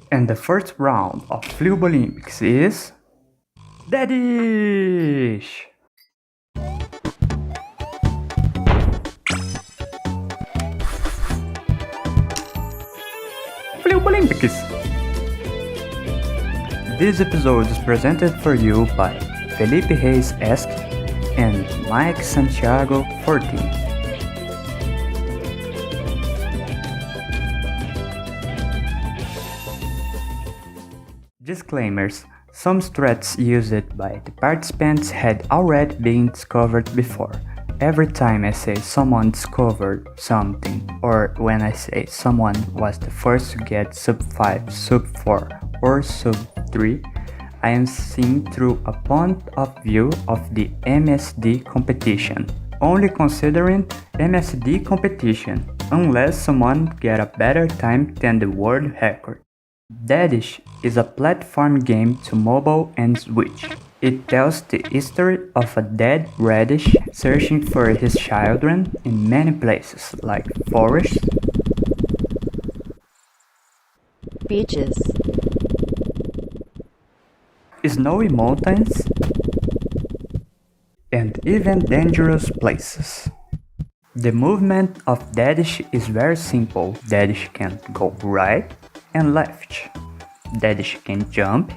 And the first round of Flewbolympics is... Dadish! Flewbolympics! This episode is presented for you by Felipe Reis Esque and Mike Santiago 14. Disclaimers: some strats used by the participants had already been discovered before. Every time I say someone discovered something, or when I say someone was the first to get sub 5, sub 4 or sub 3, I am seeing through a point of view of the MSD competition. Only considering MSD competition, unless someone get a better time than the world record. Dadish is a platform game to mobile and Switch. It tells the history of a dead radish searching for his children in many places like forests, beaches, snowy mountains, and even dangerous places. The movement of Dadish is very simple. Dadish can go right and left. Dadish can jump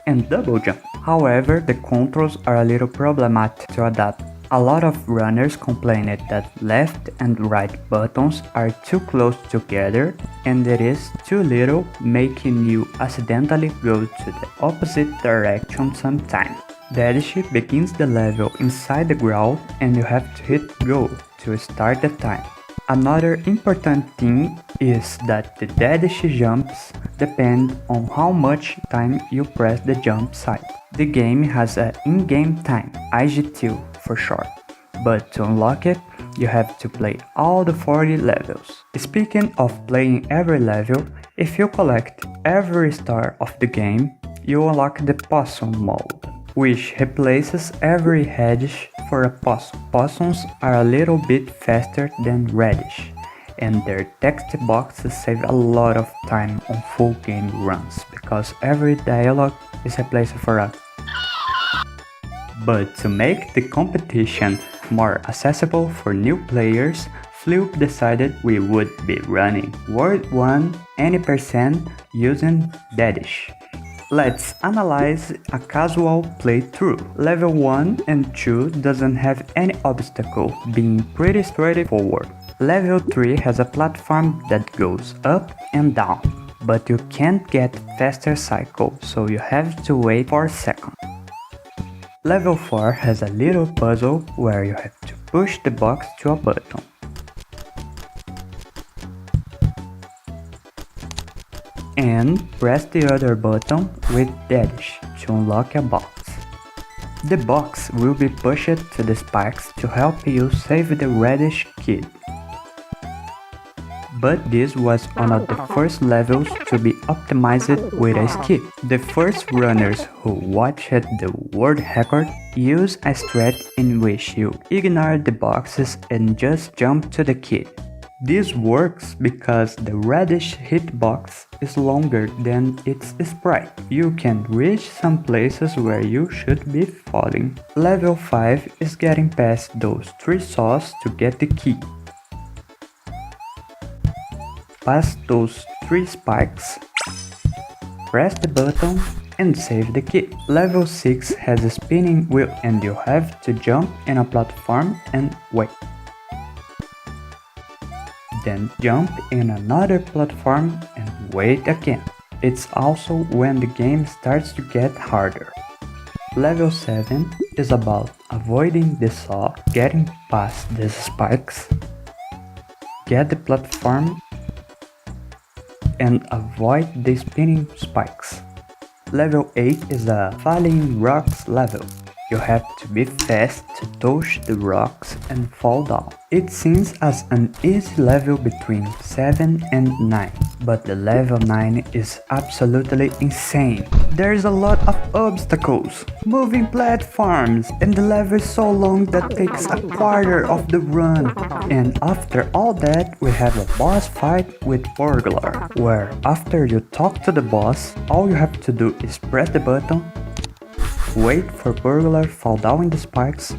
and double jump. However, the controls are a little problematic to adapt. A lot of runners complained that left and right buttons are too close together and it is too little, making you accidentally go to the opposite direction sometimes. Dadish begins the level inside the ground and you have to hit go to start the time. Another important thing is that the Dadish jumps depend on how much time you press the jump side. The game has an in-game time, IG2 for short, but to unlock it, you have to play all the 40 levels. Speaking of playing every level, if you collect every star of the game, you unlock the possum mode, which replaces every radish for a possum. Possums are a little bit faster than radish, and their text boxes save a lot of time on full game runs, because every dialogue is replaced for a... But to make the competition more accessible for new players, Flew decided we would be running World 1 any percent using Dadish. Let's analyze a casual playthrough. Level 1 and 2 doesn't have any obstacle, being pretty straightforward. Level 3 has a platform that goes up and down, but you can't get faster cycle, so you have to wait for a second. Level 4 has a little puzzle where you have to push the box to a button. And press the other button with Dadish to unlock a box. The box will be pushed to the spikes to help you save the radish kid. But this was one of the first levels to be optimized with a skip. The first runners who watched the world record use a strat in which you ignore the boxes and just jump to the kid. This works because the radish hitbox is longer than its sprite. You can reach some places where you should be falling. Level 5 is getting past those 3 saws to get the key. Pass those 3 spikes, press the button and save the key. Level 6 has a spinning wheel and you have to jump in a platform and wait. Then jump in another platform and wait again. It's also when the game starts to get harder. Level 7 is about avoiding the saw, getting past the spikes, get the platform and avoid the spinning spikes. Level 8 is a falling rocks level. You have to be fast to touch the rocks and fall down. It seems as an easy level between 7 and 9, but the level 9 is absolutely insane. There is a lot of obstacles, moving platforms, and the level is so long that takes a quarter of the run. And after all that, we have a boss fight with Burglar, where after you talk to the boss, all you have to do is press the button, wait for Burglar fall down in the spikes,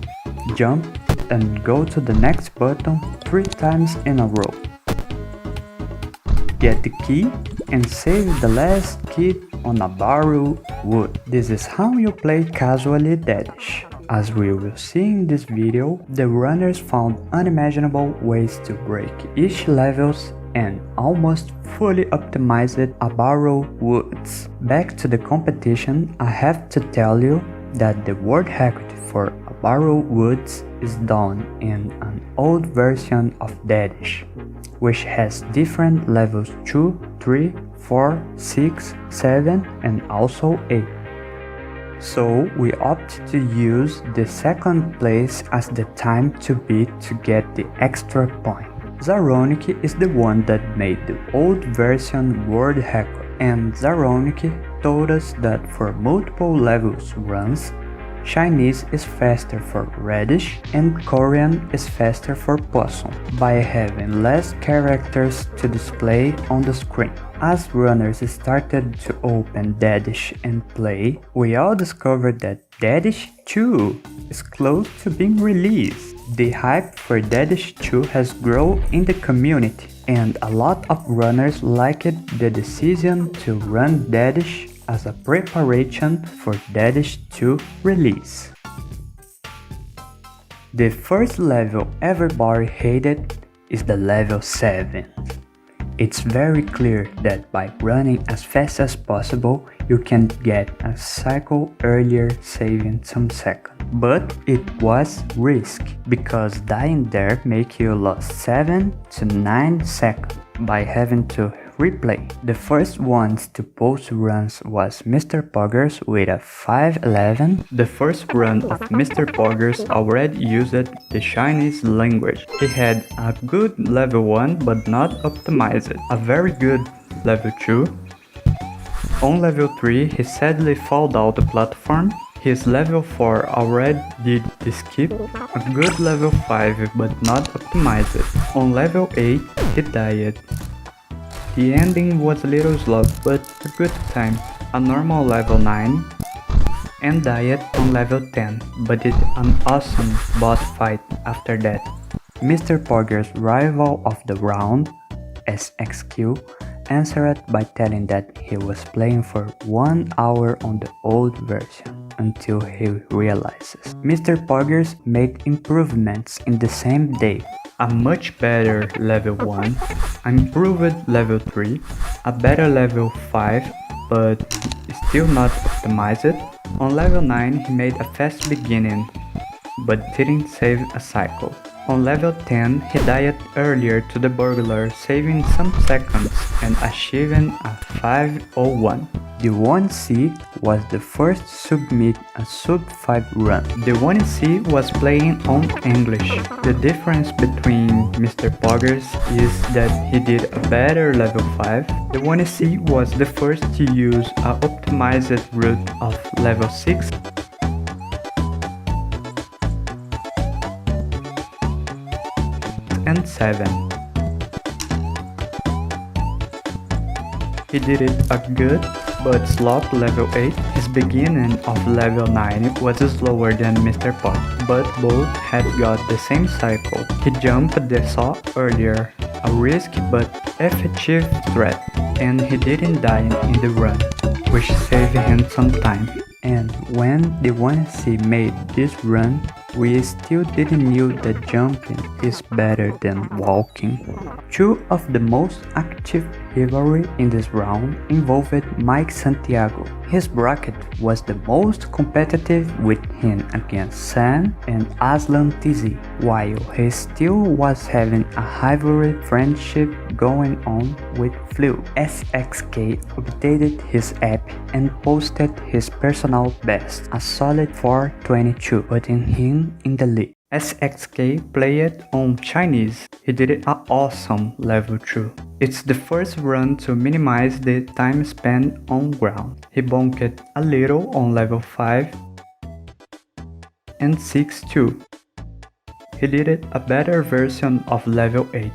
jump, and go to the next button 3 times in a row. Get the key and save the last kid on a barrel wood. This is how you play casually Dadish. As we will see in this video, the runners found unimaginable ways to break each levels and almost fully optimized a barrel woods. Back to the competition, I have to tell you that the world record for a barrel woods is done in an old version of Dadish, which has different levels 2, 3, 4, 6, 7 and also 8. So we opted to use the second place as the time to beat to get the extra point. Zaronic is the one that made the old version world record, and Zaronic told us that for multiple levels runs, Chinese is faster for Radish and Korean is faster for Possum by having less characters to display on the screen. As runners started to open Dadish and play, we all discovered that Dadish 2 is close to being released. The hype for Dadish 2 has grown in the community, and a lot of runners liked the decision to run Dadish as a preparation for Dadish 2 release. The first level everybody hated is the level 7. It's very clear that by running as fast as possible, you can get a cycle earlier, saving some seconds. But it was risky, because dying there make you lose 7 to 9 seconds by having to replay. The first ones to post runs was Mr. Poggers with a 5:11. The first run of Mr. Poggers already used the Chinese language. He had a good level 1 but not optimized, a very good level 2. On level 3 he sadly fell down the platform. His level 4 already did the skip, a good level 5 but not optimized. On level 8 he died. The ending was a little slow but a good time, a normal level 9, and died on level 10, but did an awesome boss fight after that. Mr. Poggers' rival of the round, SXQ, answered by telling that he was playing for 1 hour on the old version until he realizes. Mr. Poggers made improvements in the same day. A much better level 1, improved level 3, a better level 5 but still not optimized. On level 9 he made a fast beginning but didn't save a cycle. On level 10 he died earlier to the burglar, saving some seconds and achieving a 5:01. The 1C was the first to submit a sub-5 run. The 1C was playing on English. The difference between Mr. Poggers is that he did a better level 5. The 1C was the first to use an optimized route of level 6. And 7. He did it a good but slow level 8. His beginning of level 9 was slower than Mr. Pot, but both had got the same cycle. He jumped the saw earlier, a risky but effective threat, and he didn't die in the run, which saved him some time. And when the 1C made this run, we still didn't knew that jumping is better than walking. 2 of the most active rivalry in this round involved Mike Santiago. His bracket was the most competitive, with him against Sam and Aslan TZ, while he still was having a rivalry friendship going on with Flew. SXK updated his app and posted his personal best, a solid 4:22, putting him in the lead. SXK played on Chinese. He did it at awesome level 2. It's the first run to minimize the time spent on ground. He bonked a little on level 5 and 6 too. He did it a better version of level 8.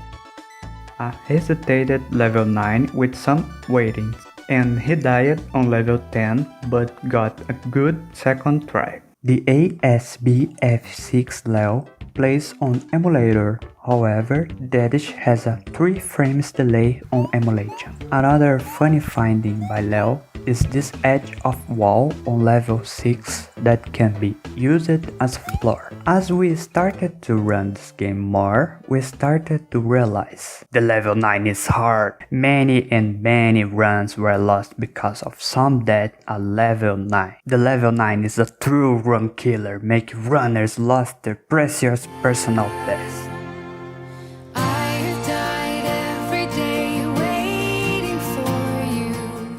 I hesitated level 9 with some waiting, and he died on level 10 but got a good second try. The ASBF6 Leo plays on emulator, however, Dadish has a 3 frames delay on emulation. Another funny finding by Leo is this edge of wall on level 6 that can be used as a floor. As we started to run this game more, we started to realize the level 9 is hard. Many and many runs were lost because of some death at level 9. The level 9 is a true run killer, making runners lost their precious personal best.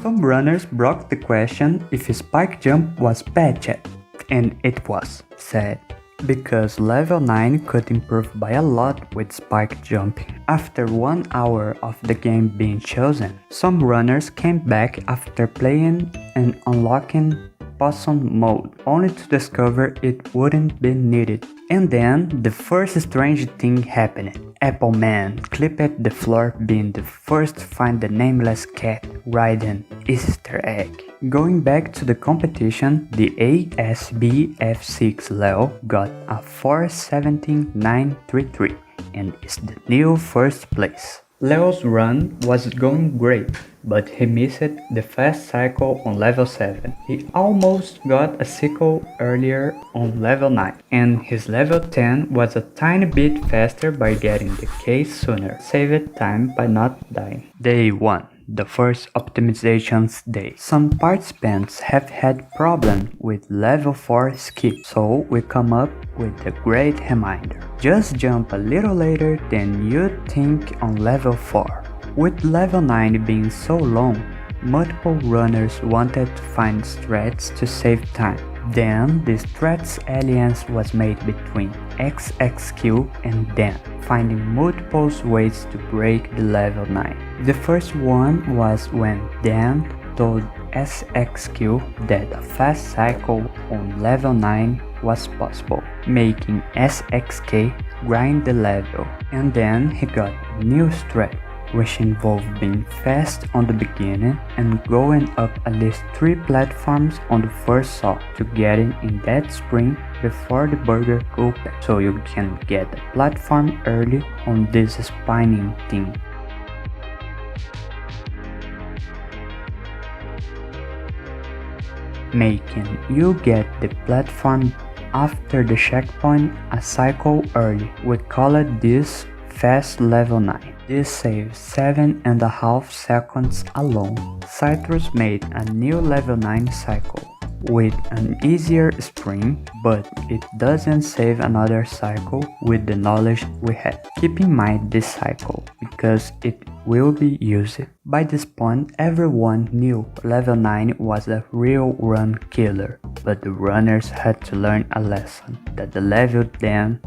Some runners brought the question if spike jump was patched, and it was, said, because level 9 could improve by a lot with spike jumping. After 1 hour of the game being chosen, some runners came back after playing and unlocking possum mode, only to discover it wouldn't be needed. And then, the first strange thing happened. Appleman clipped the floor being the first to find the nameless cat riding Easter egg. Going back to the competition, the ASBF6 Leo got a 4:17.933 and is the new first place. Leo's run was going great, but he missed the fast cycle on level 7. He almost got a cycle earlier on level 9, and his level 10 was a tiny bit faster by getting the case sooner, saved time by not dying. Day 1. The first optimizations day. Some participants have had problems with level 4 skip, so we come up with a great reminder. Just jump a little later than you'd think on level 4. With level 9 being so long, multiple runners wanted to find strats to save time. Then the strats alliance was made between XXQ and Dan, finding multiple ways to break the level 9. The first one was when Dan told SXQ that a fast cycle on level 9 was possible, making SXK grind the level, and then he got a new strat, which involved being fast on the beginning and going up at least 3 platforms on the first saw to getting in that sprint before the burger open, so you can get a platform early on this spinning thing. Making you get the platform after the checkpoint a cycle early. We call it this fast level 9. This saves 7.5 seconds alone. Citrus made a new level 9 cycle with an easier sprint, but it doesn't save another cycle with the knowledge we had. Keep in mind this cycle, because it will be used. By this point, everyone knew level 9 was a real run killer, but the runners had to learn a lesson that the level 10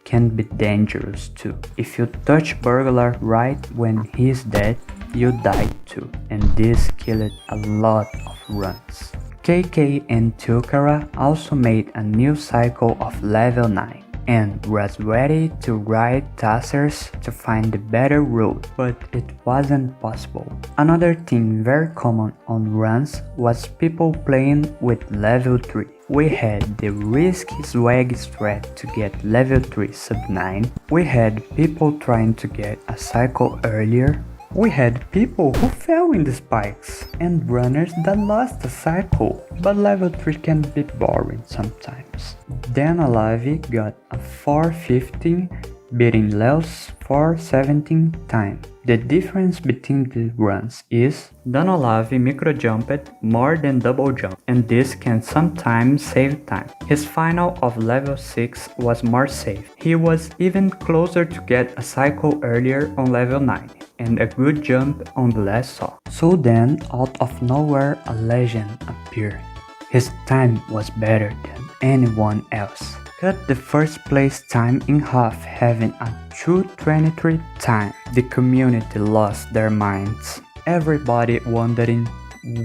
can be dangerous too. If you touch burglar right when he's dead, you die too, and this killed a lot of runs. KK and Tukara also made a new cycle of level 9 and was ready to ride Tassers to find the better route, but it wasn't possible. Another thing very common on runs was people playing with level 3. We had the risky swag strat to get level 3 sub 9, we had people trying to get a cycle earlier, we had people who fell in the spikes, and runners that lost a cycle, but level 3 can be boring sometimes. Dan Alive got a 4:15, beating Leo's 4:17 time. The difference between the runs is Dan Alive micro jumped more than double jump, and this can sometimes save time. His final of level 6 was more safe. He was even closer to get a cycle earlier on level 9. And a good jump on the last saw. So then, out of nowhere, a legend appeared. His time was better than anyone else. cut the first place time in half, having a 2:23 time. The community lost their minds. Everybody wondering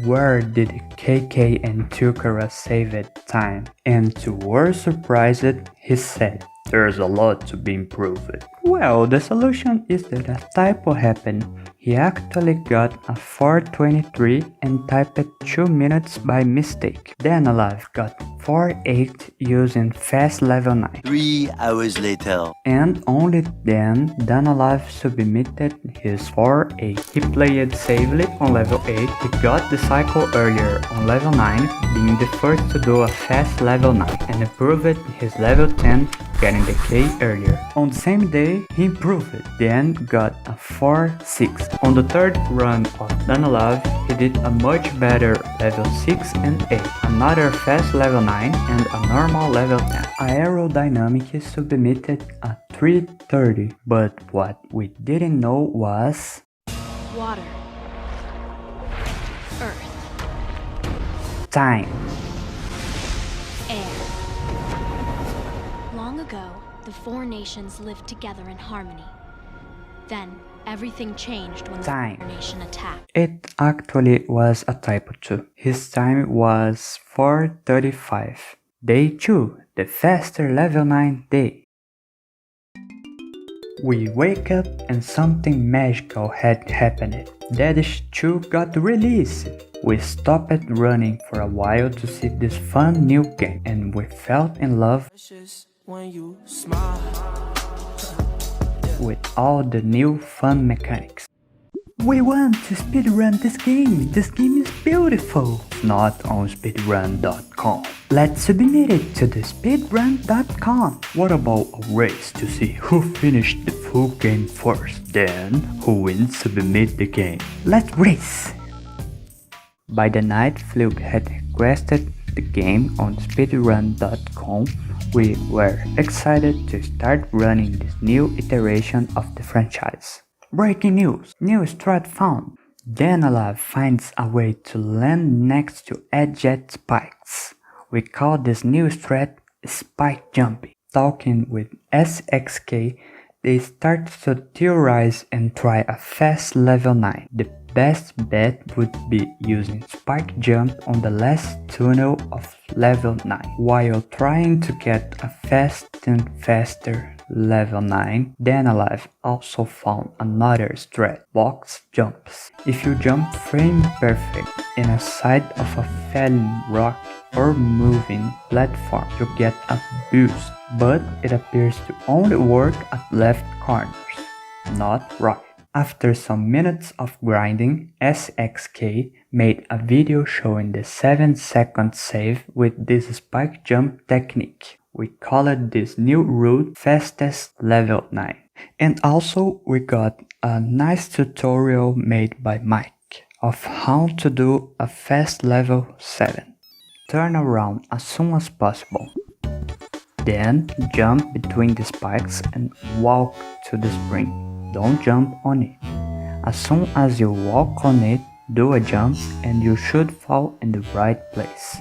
where did KK and Tukara save time, and to our surprise, he said, "There's a lot to be improved." Well, the solution is that a typo happened. He actually got a 4:23 and typed 2 minutes by mistake. Then Alive got 4:08 using fast level 9. 3 hours later. And only then Alive submitted his 4:08. He played safely on level 8. He got the cycle earlier on level 9, being the first to do a fast level 9, and improved his level 10, getting the K earlier. On the same day, he improved, then got a 4:6. On the third run of Alive, he did a much better level 6 and 8, another fast level 9 and a normal level 10. Aerodynamic submitted a 3:30, but what we didn't know was Water. Earth. time. Air. Long ago, the four nations lived together in harmony. Then, everything changed when Time. the nation attacked. It actually was a typo too. His time was 4:35. Day 2, the faster level 9 day. We wake up and something magical had happened. Dadish 2 got released. We stopped running for a while to see this fun new game, and we fell in love with all the new fun mechanics. We want to speedrun this game. This game is beautiful. Not on speedrun.com. Let's submit it to the speedrun.com. What about a race to see who finished the full game first? Then, who wins submit the game. Let's race! By the night Flewb had requested the game on speedrun.com, we were excited to start running this new iteration of the franchise. Breaking news! New strat found! Alive finds a way to land next to jet spikes. We call this new strat spike jumping. Talking with SXK, they started to theorize and try a fast level 9. The best bet would be using spike jump on the last tunnel of level 9, while trying to get a fast and faster level 9. Alive also found another strat, box jumps. If you jump frame perfect in a side of a falling rock or moving platform, you get a boost, but it appears to only work at left corners, not right. After some minutes of grinding, SXK made a video showing the 7-second save with this spike jump technique. We called this new route fastest level 9. And also we got a nice tutorial made by Mike of how to do a fast level 7. Turn around as soon as possible. Then jump between the spikes and walk to the spring. Don't jump on it. As soon as you walk on it, do a jump and you should fall in the right place.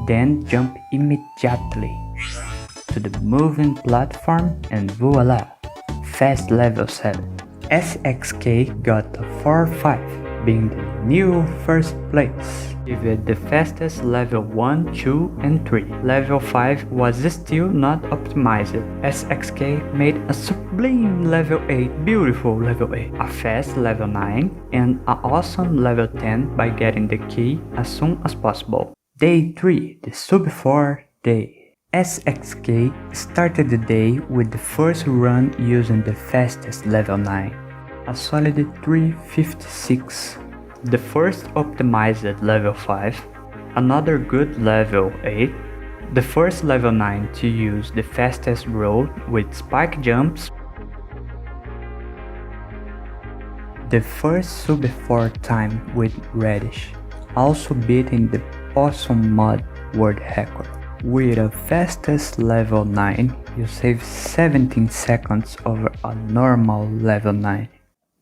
Then jump immediately to the moving platform and voila! Fast level 7. SXK got a 4-5, being the new first place. Give it the fastest level 1, 2 and 3. Level 5 was still not optimized. SXK made a sublime level 8, beautiful level 8, a fast level 9 and an awesome level 10 by getting the key as soon as possible. Day 3, the sub 4 day. SXK started the day with the first run using the fastest level 9, a solid 3:56. The first optimized level 5, another good level 8, the first level 9 to use the fastest road with spike jumps, the first sub 4 time with Dadish, also beating the awesome mod world record. With a fastest level 9, you save 17 seconds over a normal level 9.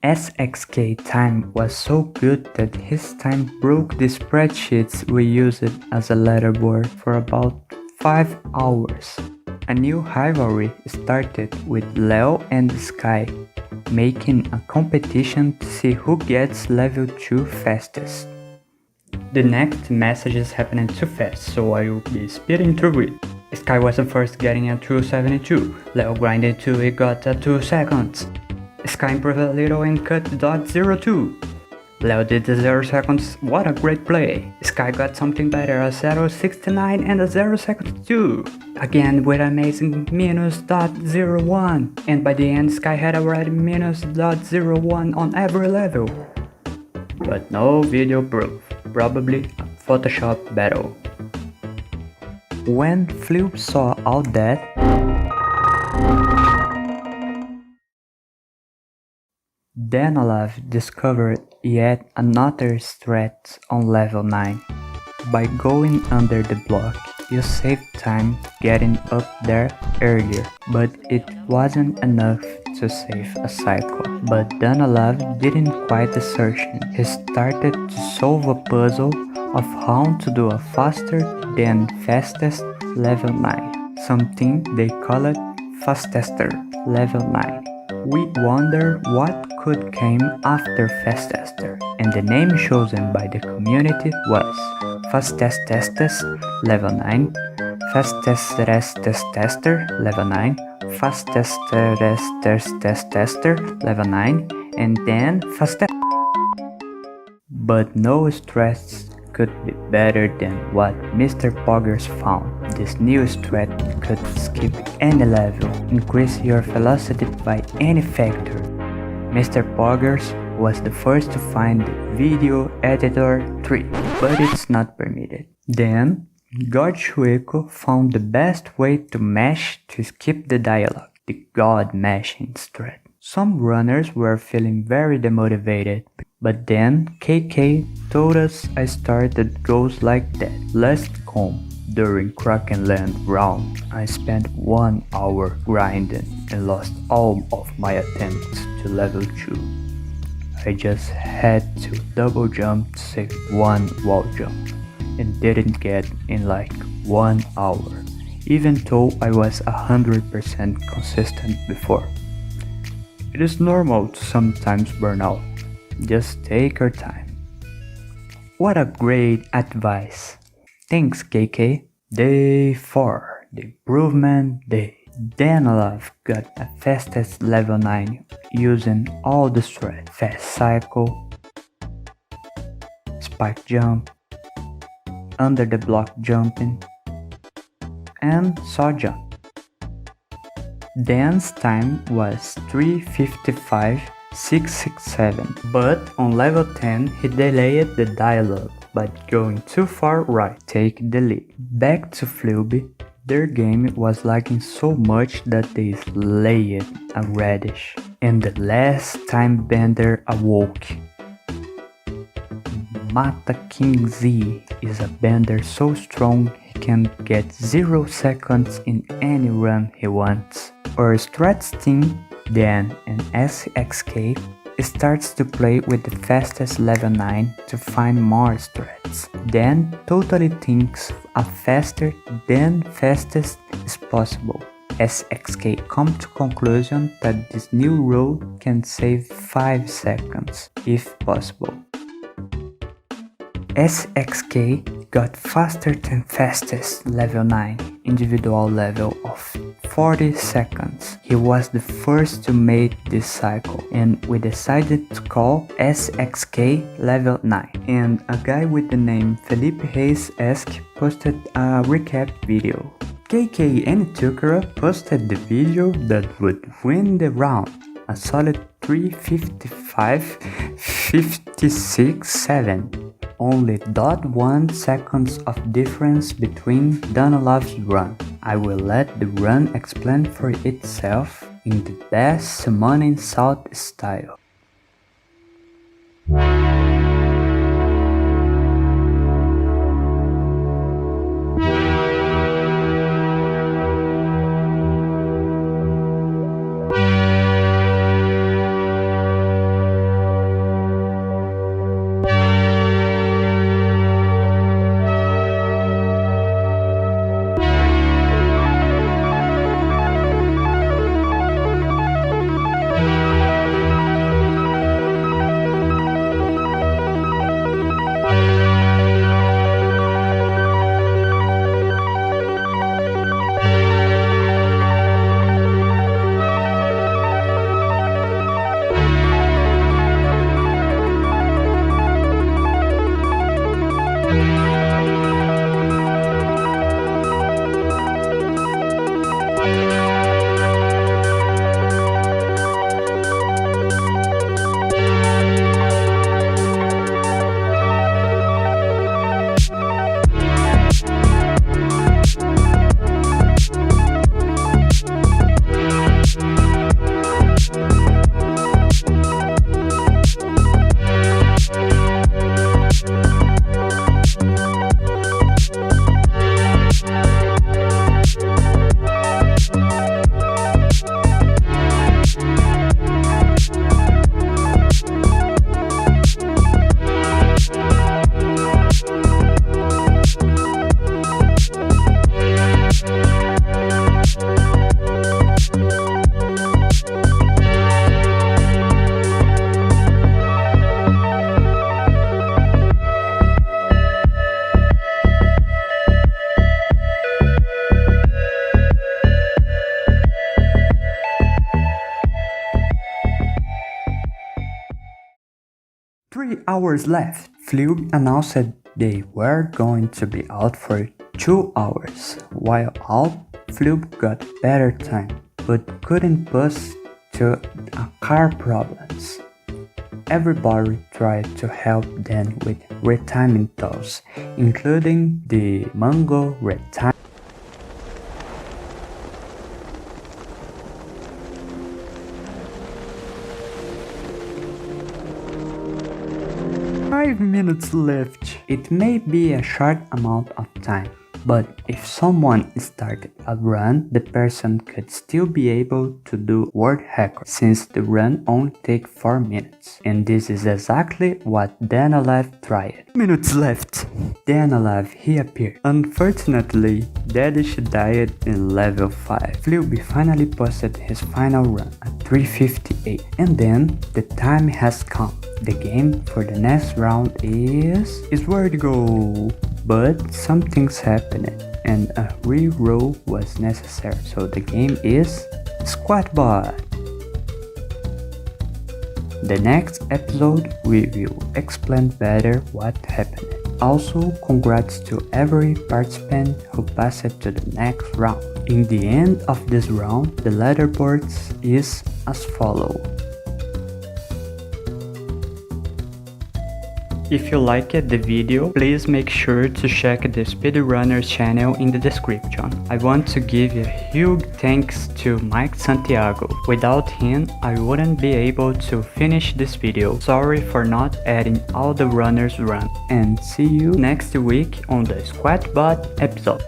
SXK time was so good that his time broke the spreadsheets we used as a leaderboard for about 5 hours. A new rivalry started with Leo and Sky, making a competition to see who gets level 2 fastest. The next message is happening too fast, so I will be speeding through it. Sky was the first getting a 272, Leo grinded till he got a 2 seconds. Sky improved a little and cut dot 02. Leo did the 0 seconds, what a great play. Sky got something better, a 0.69 and a 0 seconds too. Again with amazing minus dot 01, and by the end Sky had already minus dot 01 on every level. But no video proof, probably a Photoshop battle. When Flew saw all that, then Olav discovered yet another strat on level 9. By going under the block, you save time getting up there earlier, but it wasn't enough to save a cycle. But Danalav didn't quite assertion. He started to solve a puzzle of how to do a faster than fastest level 9, something they called fastester level 9. We wonder what could came after fastester, and the name chosen by the community was fastestestes level 9, fastesterestes level 9, fastesterestes level 9, and then fastest. But no strats could be better than what Mr. Poggers found. This new strat could skip any level, increase your velocity by any factor. Mr. Poggers was the first to find the video editor trick, but it's not permitted. Then, God Shueiko found the best way to mesh to skip the dialogue, the God meshing strat. Some runners were feeling very demotivated, but then KK told us a start that goes like that. Last comb, during Krakenland round, I spent 1 hour grinding and lost all of my attempts to level 2. I just had to double jump to save 1 wall jump, and didn't get in like 1 hour, even though I was 100% consistent before. It is normal to sometimes burn out. Just take your time. What a great advice. Thanks KK. Day 4, the improvement day. Danilov got a fastest level 9 using all the strats. Fast cycle, spike jump, under the block jumping, and saw jump. Dan's time was 3:55.667, but on level 10 he delayed the dialogue by going too far right, take the lead. Back to Flewby, their game was lagging so much that they slayed a radish, and the last time Bender awoke. Mata King Z is a bender so strong he can get 0 seconds in any run he wants. Our strats team, Dan and SXK, starts to play with the fastest level 9 to find more strats. Dan totally thinks a faster than fastest is possible. SXK come to conclusion that this new rule can save 5 seconds, if possible. SXK got faster than fastest level 9 individual level of 40 seconds. He was the first to make this cycle, and we decided to call SXK level 9. And a guy with the name Felipe Reis-esque posted a recap video. KK and Tukura posted the video that would win the round, a solid 3:55.56.7. Only 0.1 seconds of difference between Danolov's run. I will let the run explain for itself in the best summoning salt style. hours left. Flew announced they were going to be out for 2 hours. While out, Flew got better time, but couldn't push to a car problems. Everybody tried to help them with retiming tools, including the Mango retiming. 5 minutes left. It may be a short amount of time, but if someone started a run, the person could still be able to do world record since the run only takes 4 minutes. And this is exactly what Danalev tried. Minutes left. Danalev, he appeared. Unfortunately, Dadish died in level 5. Flewby finally posted his final run at 3:58. And then the time has come. The game for the next round is where to go. But something's happened and a reroll was necessary, so the game is Squatbot. The next episode we will explain better what happened. Also, congrats to every participant who passed to the next round. In the end of this round, the leaderboards is as follows. If you liked the video, please make sure to check the Speedrunners channel in the description. I want to give a huge thanks to Mike Santiago. Without him, I wouldn't be able to finish this video. Sorry for not adding all the runners run. And see you next week on the Squatbot episode.